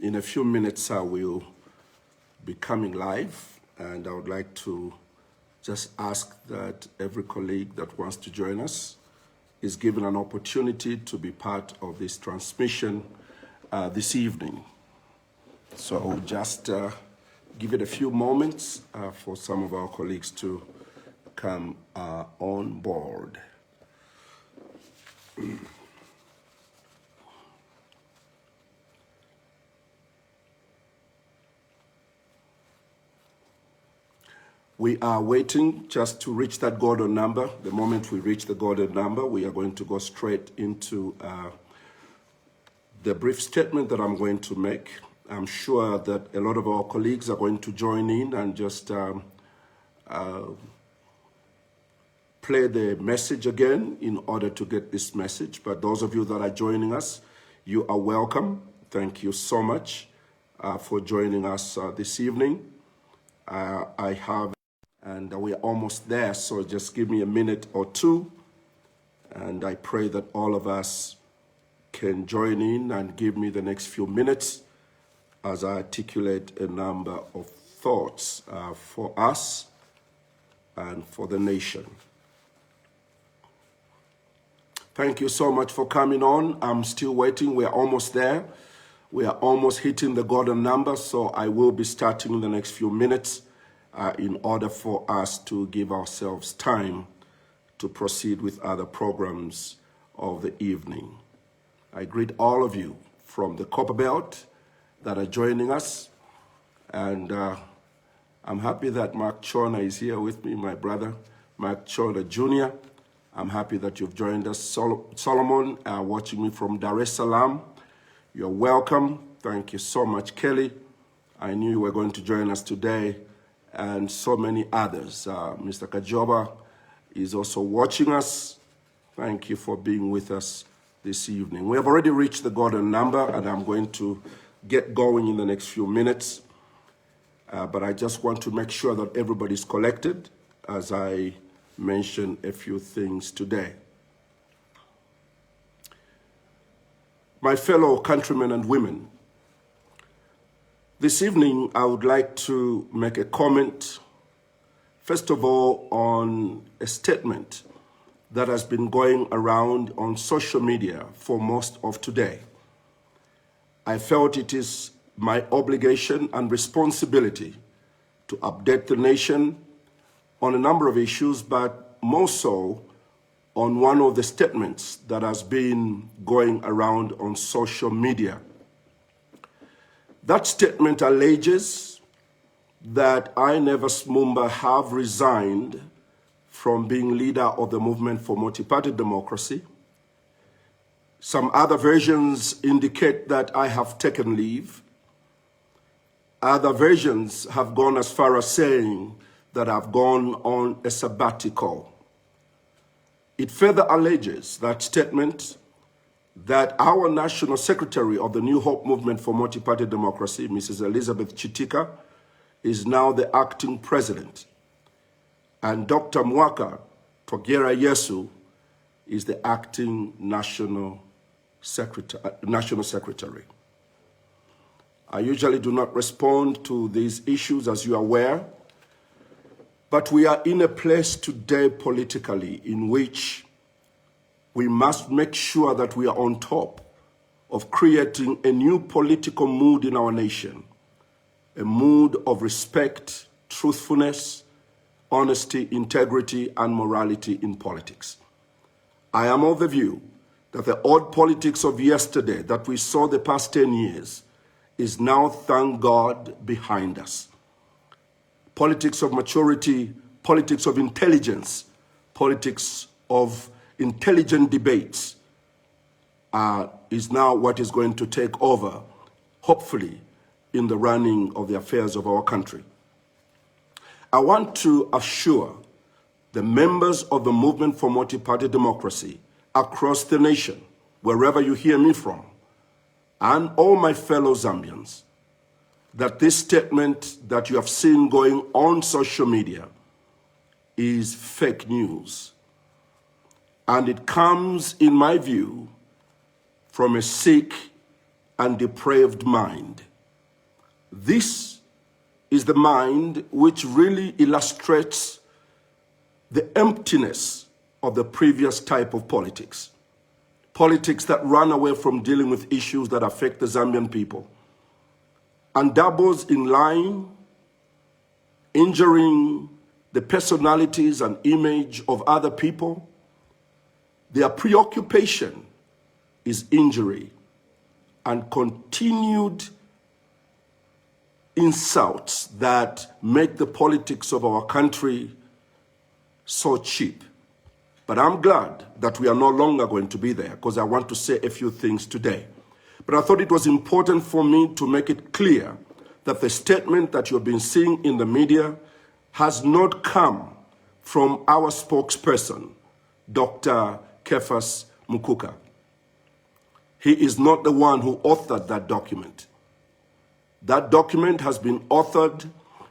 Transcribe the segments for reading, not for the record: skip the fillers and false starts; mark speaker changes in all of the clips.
Speaker 1: In a few minutes, I will be coming live, and I would like to just ask that every colleague that wants to join us is given an opportunity to be part of this transmission this evening. So just give it a few moments for some of our colleagues to come on board. We are waiting just to reach that golden number. The moment we reach the golden number, we are going to go straight into the brief statement that I'm going to make. I'm sure that a lot of our colleagues are going to join in and just play the message again in order to get this message. But those of you that are joining us, you are welcome. Thank you so much for joining us this evening. And we are almost there, so just give me a minute or two, and I pray that all of us can join in and give me the next few minutes as I articulate a number of thoughts for us and for the nation. Thank you so much for coming on. I'm still waiting. We're almost there. We are almost hitting the golden number, so I will be starting in the next few minutes in order for us to give ourselves time to proceed with other programs of the evening. I greet all of you from the Copper Belt that are joining us, and I'm happy that Mark Chona is here with me, my brother, Mark Chona Jr. I'm happy that you've joined us. Solomon, watching me from Dar es Salaam, you're welcome. Thank you so much, Kelly. I knew you were going to join us today, and so many others. Mr. Kajoba is also watching us. Thank you for being with us this evening. We have already reached the golden number, and I'm going to get going in the next few minutes. But I just want to make sure that everybody's collected as I mention a few things today. My fellow countrymen and women, this evening, I would like to make a comment, first of all, on a statement that has been going around on social media for most of today. I felt it is my obligation and responsibility to update the nation on a number of issues, but more so on one of the statements that has been going around on social media. That statement alleges that I, Nevers Mumba, have resigned from being leader of the movement for multi-party democracy. Some other versions indicate that I have taken leave. Other versions have gone as far as saying that I've gone on a sabbatical. It further alleges, that statement, that our National Secretary of the New Hope Movement for Multi-Party Democracy, Mrs. Elizabeth Chitika, is now the acting president. And Dr. Mwaka Togera Yesu is the acting National Secretary. I usually do not respond to these issues, as you are aware, but we are in a place today politically in which we must make sure that we are on top of creating a new political mood in our nation, a mood of respect, truthfulness, honesty, integrity, and morality in politics. I am of the view that the old politics of yesterday that we saw the past 10 years is now, thank God, behind us. Politics of maturity, politics of intelligence, politics of intelligent debates is now what is going to take over, hopefully, in the running of the affairs of our country. I want to assure the members of the Movement for Multi-Party Democracy across the nation, wherever you hear me from, and all my fellow Zambians, that this statement that you have seen going on social media is fake news. And it comes, in my view, from a sick and depraved mind. This is the mind which really illustrates the emptiness of the previous type of politics. Politics that run away from dealing with issues that affect the Zambian people and doubles in lying, injuring the personalities and image of other people. Their preoccupation is injury and continued insults that make the politics of our country so cheap. But I'm glad that we are no longer going to be there, because I want to say a few things today. But I thought it was important for me to make it clear that the statement that you've been seeing in the media has not come from our spokesperson, Dr. Nevers Mumba. He is not the one who authored that document. That document has been authored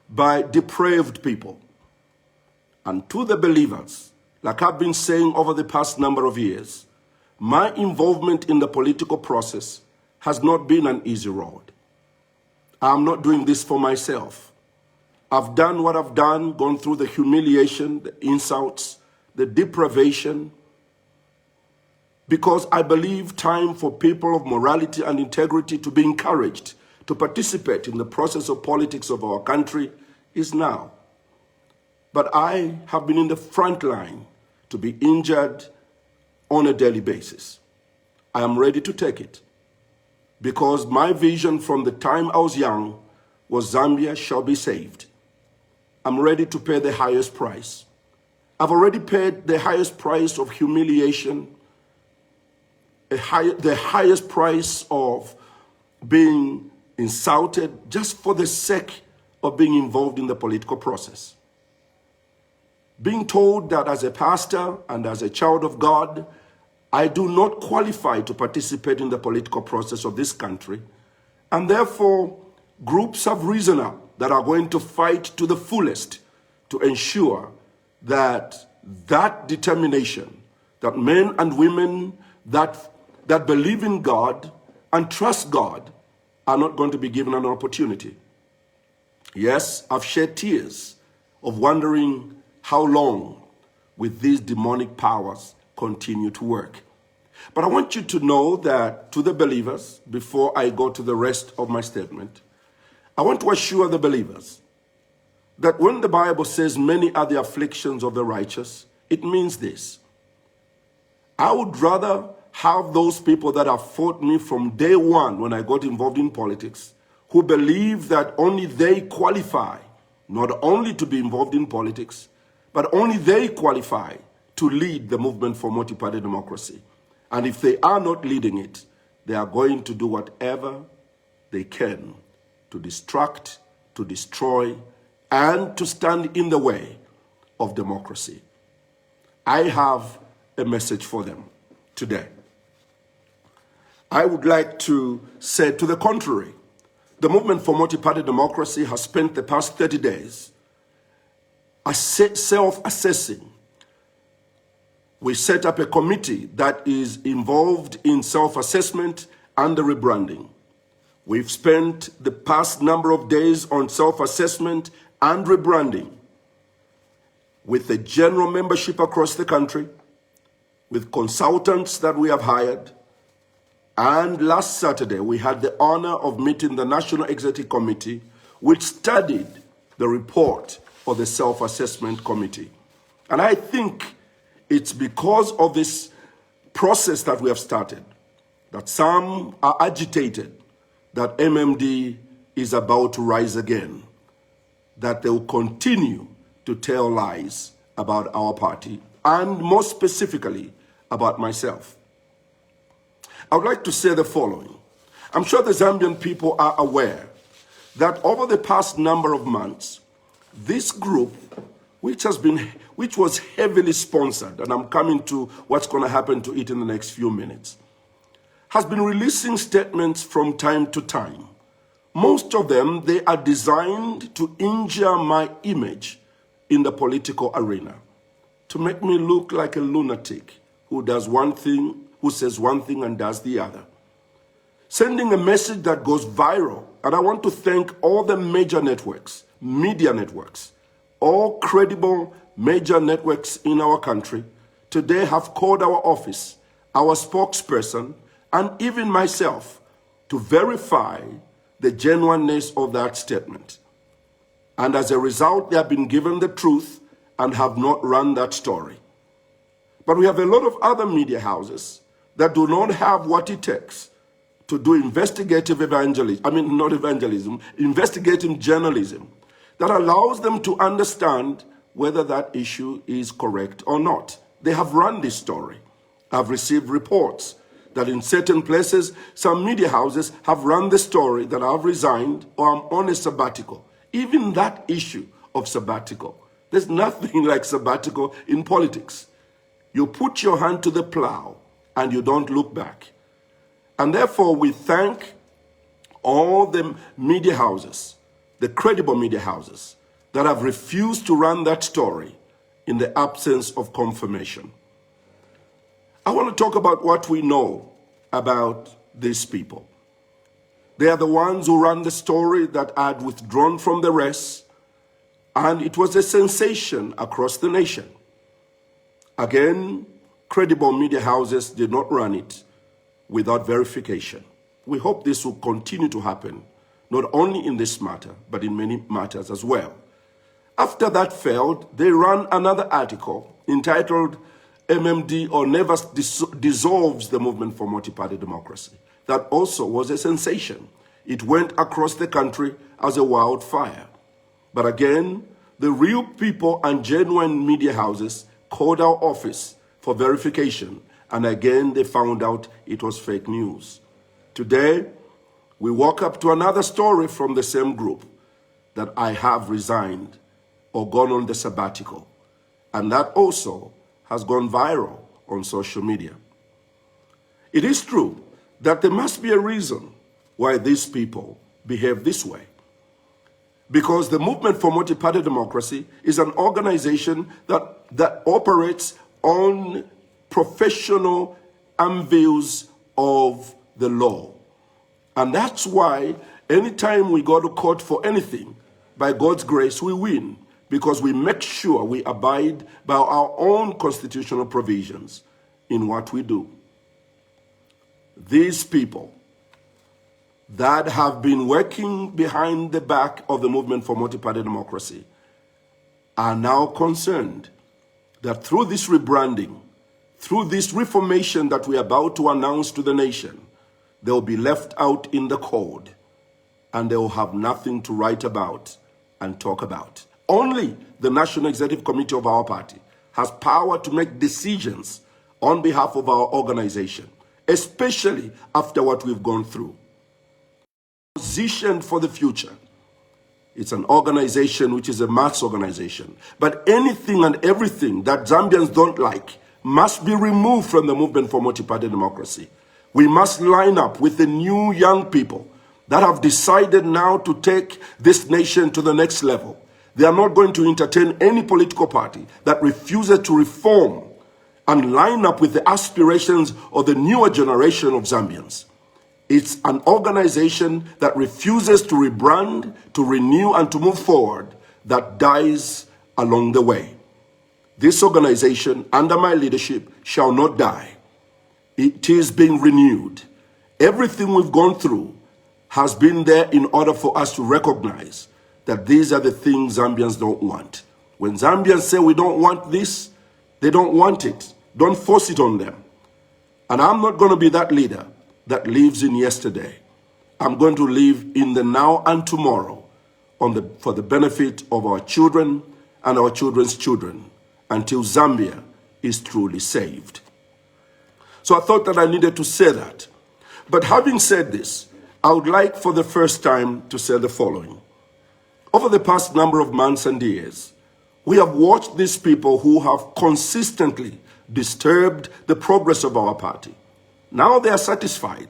Speaker 1: by depraved people. And to the believers, like I've been saying over the past number of years, my involvement in the political process has not been an easy road. I'm not doing this for myself. I've done what I've done, gone through the humiliation, the insults, the deprivation, because I believe time for people of morality and integrity to be encouraged to participate in the process of politics of our country is now. But I have been in the front line to be injured on a daily basis. I am ready to take it, because my vision from the time I was young was Zambia shall be saved. I'm ready to pay the highest price. I've already paid the highest price of humiliation, the highest price of being insulted just for the sake of being involved in the political process. Being told that as a pastor and as a child of God, I do not qualify to participate in the political process of this country, and therefore groups have risen up that are going to fight to the fullest to ensure that that determination, that men and women that believe in God and trust God are not going to be given an opportunity. Yes, I've shed tears of wondering how long will these demonic powers continue to work. But I want you to know that to the believers, before I go to the rest of my statement, I want to assure the believers that when the Bible says many are the afflictions of the righteous, it means this. I would rather have those people that have fought me from day one when I got involved in politics, who believe that only they qualify, not only to be involved in politics, but only they qualify to lead the movement for multi-party democracy. And if they are not leading it, they are going to do whatever they can to distract, to destroy, and to stand in the way of democracy. I have a message for them today. I would like to say to the contrary. The movement for multi-party democracy has spent the past 30 days self-assessing. We set up a committee that is involved in self-assessment and the rebranding. We've spent the past number of days on self-assessment and rebranding with the general membership across the country, with consultants that we have hired. And last Saturday, we had the honor of meeting the National Executive Committee, which studied the report of the Self-Assessment Committee. And I think it's because of this process that we have started that some are agitated that MMD is about to rise again, that they will continue to tell lies about our party, and more specifically, about myself. I would like to say the following. I'm sure the Zambian people are aware that over the past number of months, this group, which was heavily sponsored, and I'm coming to what's going to happen to it in the next few minutes, has been releasing statements from time to time. Most of them, they are designed to injure my image in the political arena, to make me look like a lunatic who does one thing, who says one thing and does the other. sending a message that goes viral. And I want to thank all the major networks, media networks, all credible major networks in our country today have called our office, our spokesperson, and even myself to verify the genuineness of that statement. And as a result, they have been given the truth and have not run that story. But we have a lot of other media houses that do not have what it takes to do investigative investigative journalism that allows them to understand whether that issue is correct or not. They have run this story. I've received reports that in certain places, some media houses have run the story that I've resigned or I'm on a sabbatical. Even that issue of sabbatical, there's nothing like sabbatical in politics. You put your hand to the plow and you don't look back. And therefore, we thank all the media houses, the credible media houses, that have refused to run that story in the absence of confirmation. I want to talk about what we know about these people. They are the ones who ran the story that I had withdrawn from the rest, and it was a sensation across the nation. Again, credible media houses did not run it without verification. We hope this will continue to happen, not only in this matter, but in many matters as well. After that failed, they ran another article entitled MMD or Nevers dissolves the movement for multi-party democracy. That also was a sensation. It went across the country as a wildfire. But again, the real people and genuine media houses called our office for verification, and again they found out it was fake news. Today, we woke up to another story from the same group that I have resigned or gone on the sabbatical, and that also has gone viral on social media. It is true that there must be a reason why these people behave this way. Because the Movement for Multi-Party Democracy is an organization that operates on professional views of the law. And that's why anytime we go to court for anything, by God's grace, we win, because we make sure we abide by our own constitutional provisions in what we do. These people that have been working behind the back of the Movement for Multi-Party Democracy are now concerned that through this rebranding, through this reformation that we are about to announce to the nation, they will be left out in the cold and they will have nothing to write about and talk about. Only the National Executive Committee of our party has power to make decisions on behalf of our organization, especially after what we've gone through. Positioned for the future. It's an organization which is a mass organization. But anything and everything that Zambians don't like must be removed from the Movement for Multi-Party Democracy. We must line up with the new young people that have decided now to take this nation to the next level. They are not going to entertain any political party that refuses to reform and line up with the aspirations of the newer generation of Zambians. It's an organization that refuses to rebrand, to renew, and to move forward, that dies along the way. This organization, under my leadership, shall not die. It is being renewed. Everything we've gone through has been there in order for us to recognize that these are the things Zambians don't want. When Zambians say we don't want this, they don't want it. Don't force it on them. And I'm not going to be that leader that lives in yesterday. I'm going to live in the now and tomorrow for the benefit of our children and our children's children until Zambia is truly saved. So I thought that I needed to say that. But having said this, I would like for the first time to say the following. Over the past number of months and years, we have watched these people who have consistently disturbed the progress of our party. Now they are satisfied,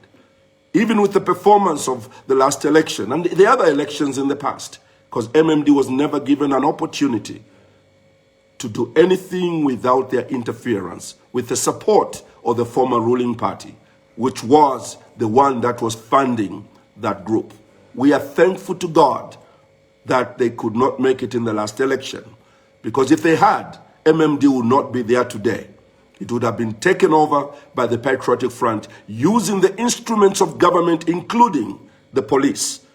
Speaker 1: even with the performance of the last election and the other elections in the past, because MMD was never given an opportunity to do anything without their interference, with the support of the former ruling party. which was the one that was funding that group. We are thankful to God that they could not make it in the last election, because if they had, MMD would not be there today. It would have been taken over by the Patriotic Front using the instruments of government, including the police,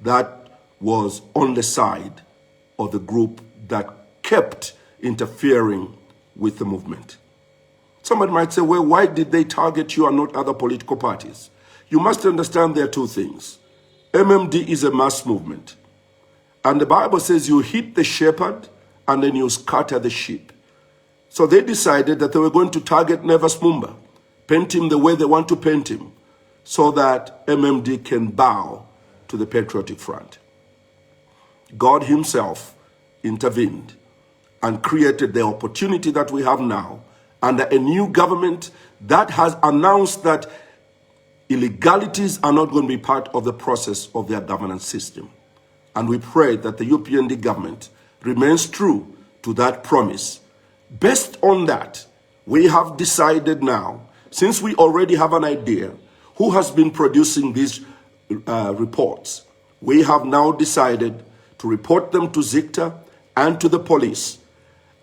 Speaker 1: that was on the side of the group that kept interfering with the movement. Somebody might say, well, why did they target you and not other political parties? You must understand there are two things. MMD is a mass movement. And the Bible says you hit the shepherd and then you scatter the sheep. So they decided that they were going to target Nevers Mumba, paint him the way they want to paint him, so that MMD can bow to the Patriotic Front. God himself intervened and created the opportunity that we have now under a new government that has announced that illegalities are not going to be part of the process of their governance system. And we pray that the UPND government remains true to that promise. Based on that, we have decided now, since we already have an idea who has been producing these reports, we have now decided to report them to ZICTA and to the police.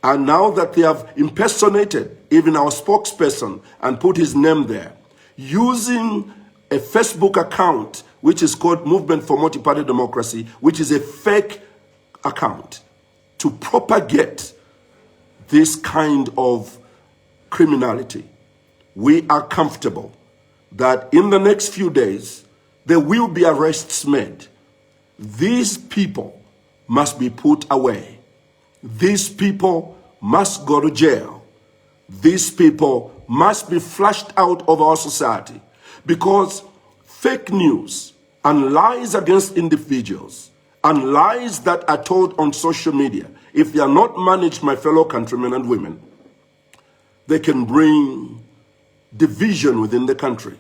Speaker 1: And now that they have impersonated even our spokesperson and put his name there, using a Facebook account, which is called Movement for Multi-Party Democracy, which is a fake account, to propagate this kind of criminality, we are comfortable that in the next few days, there will be arrests made. These people must be put away. These people must go to jail. These people must be flushed out of our society, because fake news and lies against individuals and lies that are told on social media, if they are not managed, my fellow countrymen and women, they can bring division within the country,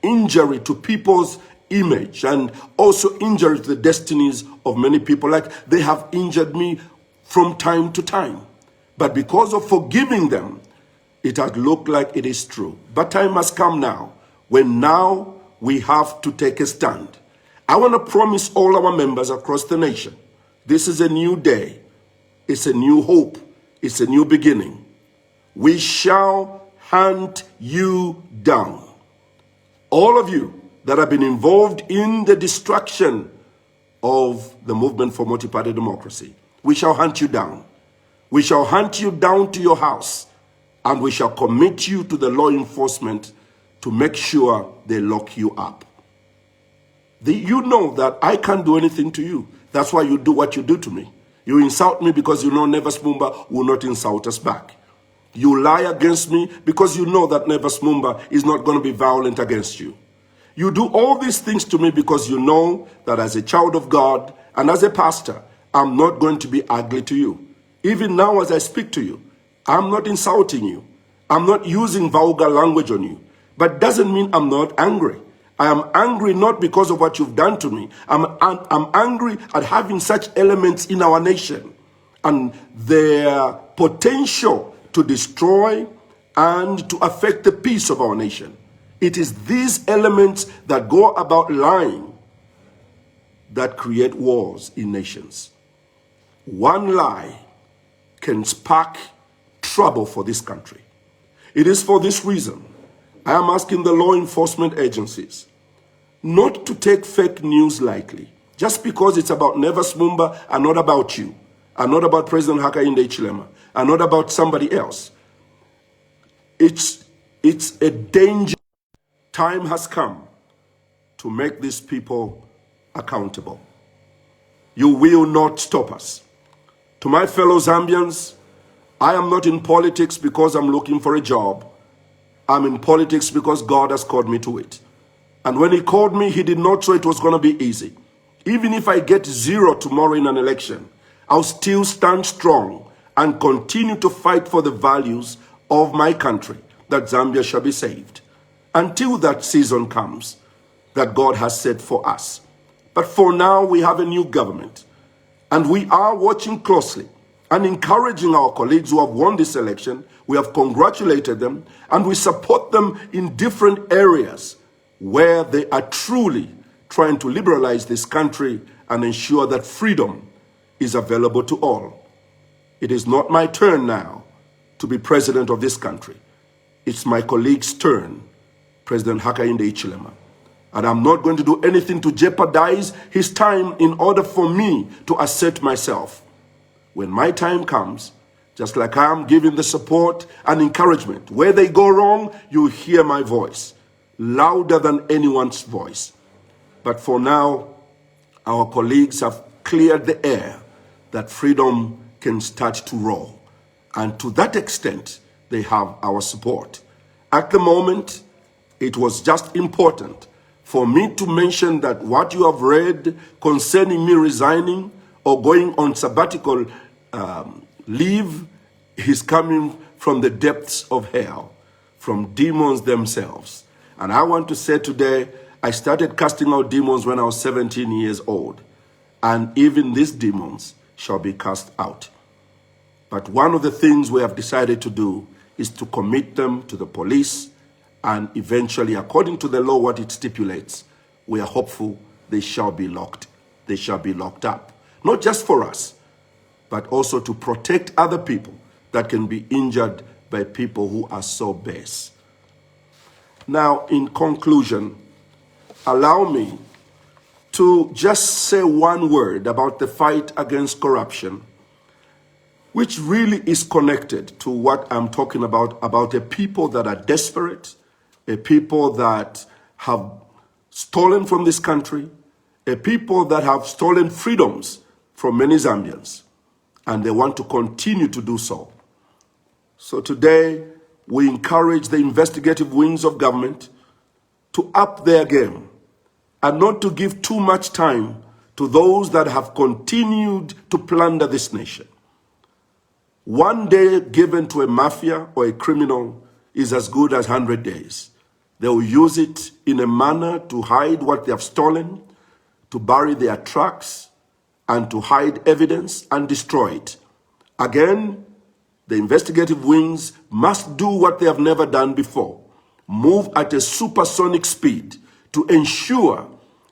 Speaker 1: injury to people's image, and also injury to the destinies of many people, like they have injured me from time to time. But because of forgiving them, it has looked like it is true. But time has come now, when now we have to take a stand. I want to promise all our members across the nation, this is a new day. It's a new hope. It's a new beginning. We shall hunt you down. All of you that have been involved in the destruction of the Movement for Multi-Party Democracy, we shall hunt you down. We shall hunt you down to your house, and we shall commit you to the law enforcement to make sure they lock you up. You know that I can't do anything to you. That's why you do what you do to me. You insult me because you know Nevers Mumba will not insult us back. You lie against me because you know that Nevers Mumba is not going to be violent against you. You do all these things to me because you know that as a child of God and as a pastor, I'm not going to be ugly to you. Even now as I speak to you, I'm not insulting you. I'm not using vulgar language on you. But doesn't mean I'm not angry. I am angry not because of what you've done to me. I'm angry at having such elements in our nation and their potential to destroy and to affect the peace of our nation. It is these elements that go about lying that create wars in nations. One lie can spark trouble for this country. It is for this reason I am asking the law enforcement agencies not to take fake news lightly, just because it's about Nevers Mumba and not about you, and not about President Hakainde Hichilema, and not about somebody else. It's a danger. Time has come to make these people accountable. You will not stop us. To my fellow Zambians, I am not in politics because I'm looking for a job. I'm in politics because God has called me to it. And when he called me, he did not say it was going to be easy. Even if I get 0 tomorrow in an election, I'll still stand strong and continue to fight for the values of my country, that Zambia shall be saved, until that season comes that God has set for us. But for now, we have a new government, and we are watching closely and encouraging our colleagues who have won this election. We have congratulated them, and we support them in different areas where they are truly trying to liberalize this country and ensure that freedom is available to all. It is not my turn now to be president of this country. It's my colleague's turn, President Hakainde Hichilema. And I'm not going to do anything to jeopardize his time in order for me to assert myself. When my time comes, just like I am giving the support and encouragement, where they go wrong, you hear my voice, louder than anyone's voice. But for now, our colleagues have cleared the air that freedom can start to roll. And to that extent, they have our support. At the moment, it was just important for me to mention that what you have read concerning me resigning or going on sabbatical leave is coming from the depths of hell, from demons themselves. And I want to say today, I started casting out demons when I was 17 years old. And even these demons shall be cast out. But one of the things we have decided to do is to commit them to the police, and eventually, according to the law, what it stipulates, we are hopeful they shall be locked. They shall be locked up. Not just for us, but also to protect other people that can be injured by people who are so base. Now, in conclusion, allow me to just say one word about the fight against corruption, which really is connected to what I'm talking about a people that are desperate, a people that have stolen from this country, a people that have stolen freedoms from many Zambians, and they want to continue to do so. So today, we encourage the investigative wings of government to up their game and not to give too much time to those that have continued to plunder this nation. One day given to a mafia or a criminal is as good as 100 days. They will use it in a manner to hide what they have stolen, to bury their tracks, and to hide evidence and destroy it. Again, the investigative wings must do what they have never done before. Move at a supersonic speed to ensure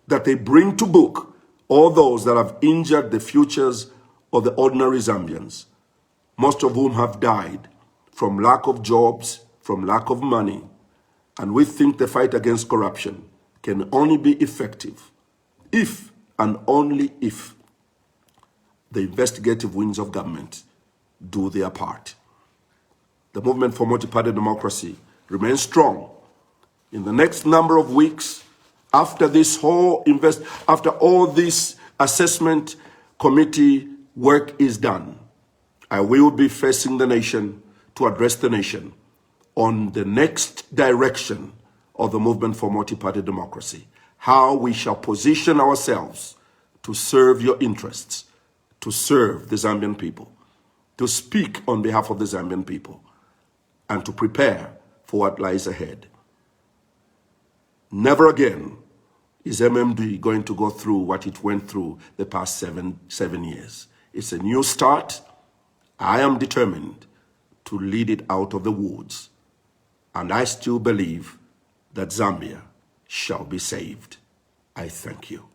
Speaker 1: that they bring to book all those that have injured the futures of the ordinary Zambians, most of whom have died from lack of jobs, from lack of money. And we think the fight against corruption can only be effective if and only if the investigative wings of government do their part. The movement for multi-party democracy remains strong. In the next number of weeks, after all this assessment committee work is done, I will be facing the nation to address the nation on the next direction of the movement for multi-party democracy, how we shall position ourselves to serve your interests, to serve the Zambian people, to speak on behalf of the Zambian people, and to prepare for what lies ahead. Never again is MMD going to go through what it went through the past seven years. It's a new start. I am determined to lead it out of the woods. And I still believe that Zambia shall be saved. I thank you.